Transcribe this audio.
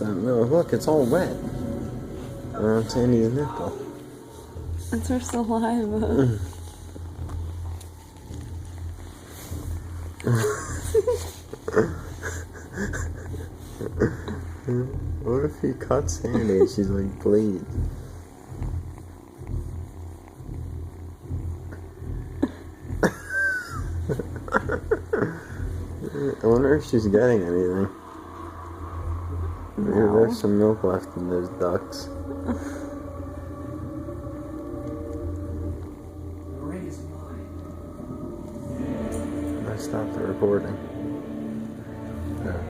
that milk. Look, it's all wet around Sandy's nipple. That's her saliva. What if he cuts Sandy and she's like bleeds? I wonder if she's getting anything. Maybe there's some milk left in those ducts. I stopped the recording.